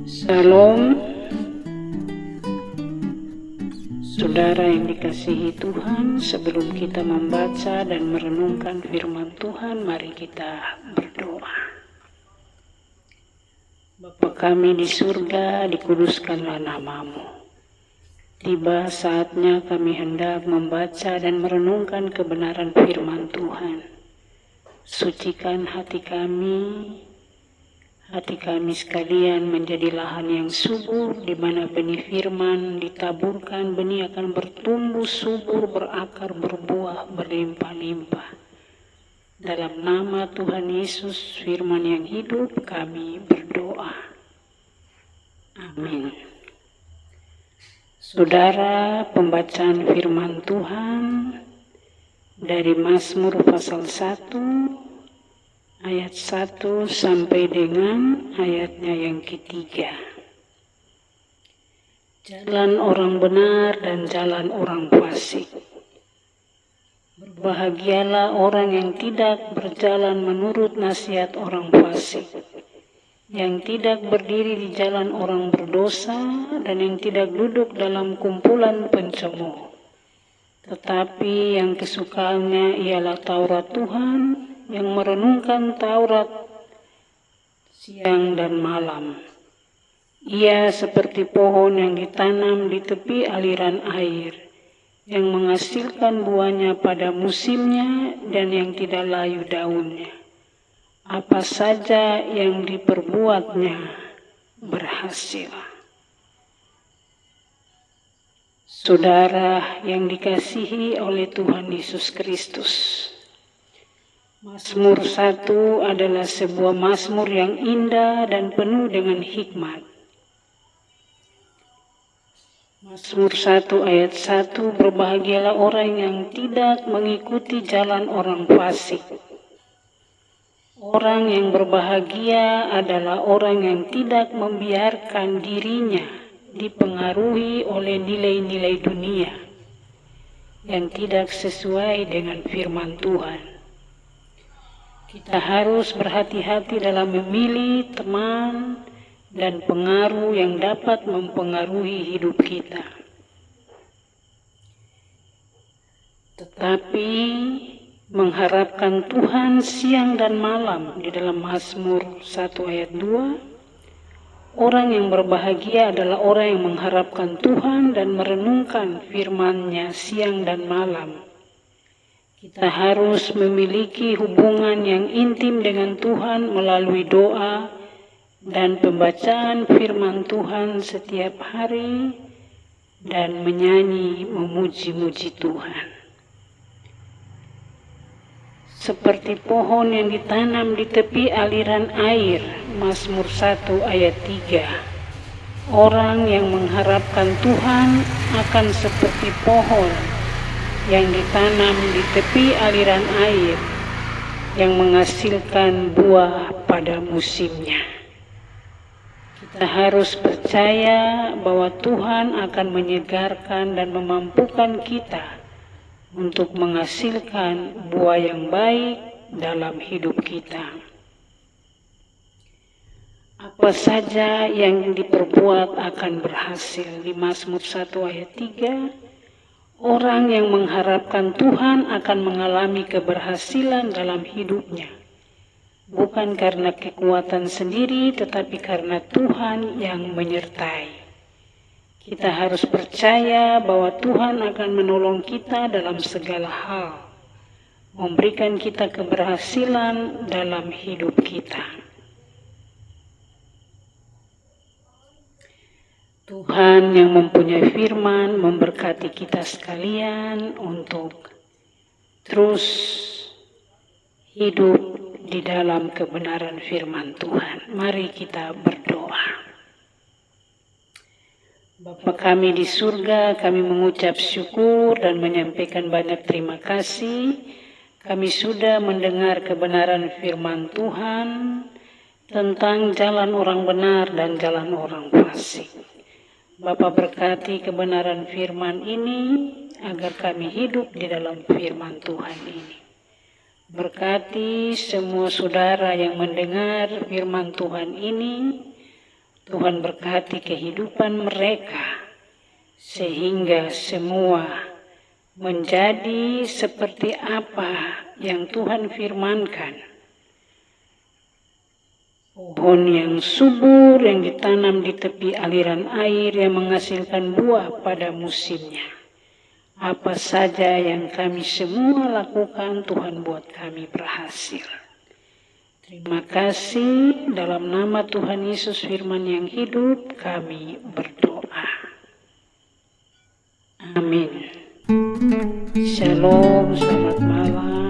Shalom, saudara yang dikasihi Tuhan. Sebelum kita membaca dan merenungkan firman Tuhan, mari kita berdoa. Bapa kami di surga, dikuduskanlah nama-Mu. Tiba saatnya kami hendak membaca dan merenungkan kebenaran firman Tuhan. Sucikan hati kami sekalian menjadi lahan yang subur, di mana benih firman ditaburkan, benih akan bertumbuh subur, berakar, berbuah, berlimpah-limpah. Dalam nama Tuhan Yesus, firman yang hidup, kami berdoa. Amin. Saudara, pembacaan firman Tuhan dari Mazmur pasal 1, ayat 1 sampai dengan ayatnya yang ketiga. Jalan orang benar dan jalan orang fasik. Berbahagialah orang yang tidak berjalan menurut nasihat orang fasik, yang tidak berdiri di jalan orang berdosa, dan yang tidak duduk dalam kumpulan pencemooh. Tetapi yang kesukaannya ialah Taurat Tuhan, yang merenungkan Taurat siang dan malam. Ia seperti pohon yang ditanam di tepi aliran air, yang menghasilkan buahnya pada musimnya dan yang tidak layu daunnya. Apa saja yang diperbuatnya berhasil. Saudara yang dikasihi oleh Tuhan Yesus Kristus, Mazmur 1 adalah sebuah mazmur yang indah dan penuh dengan hikmat. Mazmur 1 ayat 1, berbahagialah orang yang tidak mengikuti jalan orang fasik. Orang yang berbahagia adalah orang yang tidak membiarkan dirinya dipengaruhi oleh nilai-nilai dunia yang tidak sesuai dengan firman Tuhan. Kita harus berhati-hati dalam memilih teman dan pengaruh yang dapat mempengaruhi hidup kita. Tetapi mengharapkan Tuhan siang dan malam di dalam Mazmur 1 ayat 2, orang yang berbahagia adalah orang yang mengharapkan Tuhan dan merenungkan firman-Nya siang dan malam. Kita harus memiliki hubungan yang intim dengan Tuhan melalui doa dan pembacaan firman Tuhan setiap hari dan menyanyi memuji-muji Tuhan. Seperti pohon yang ditanam di tepi aliran air, Mazmur 1 ayat 3. Orang yang mengharapkan Tuhan akan seperti pohon yang ditanam di tepi aliran air, yang menghasilkan buah pada musimnya. Kita harus percaya bahwa Tuhan akan menyegarkan dan memampukan kita untuk menghasilkan buah yang baik dalam hidup kita. Apa saja yang diperbuat akan berhasil. Di Mazmur 1 ayat 3, orang yang mengharapkan Tuhan akan mengalami keberhasilan dalam hidupnya. Bukan karena kekuatan sendiri, tetapi karena Tuhan yang menyertai. Kita harus percaya bahwa Tuhan akan menolong kita dalam segala hal, memberikan kita keberhasilan dalam hidup kita. Tuhan yang mempunyai firman memberkati kita sekalian untuk terus hidup di dalam kebenaran firman Tuhan. Mari kita berdoa. Bapa kami di surga, kami mengucap syukur dan menyampaikan banyak terima kasih. Kami sudah mendengar kebenaran firman Tuhan tentang jalan orang benar dan jalan orang fasik. Bapa berkati kebenaran firman ini agar kami hidup di dalam firman Tuhan ini. Berkati semua saudara yang mendengar firman Tuhan ini. Tuhan berkati kehidupan mereka, sehingga semua menjadi seperti apa yang Tuhan firmankan. Pohon yang subur yang ditanam di tepi aliran air yang menghasilkan buah pada musimnya. Apa saja yang kami semua lakukan, Tuhan buat kami berhasil. Terima kasih, dalam nama Tuhan Yesus firman yang hidup, kami berdoa. Amin. Shalom, selamat malam.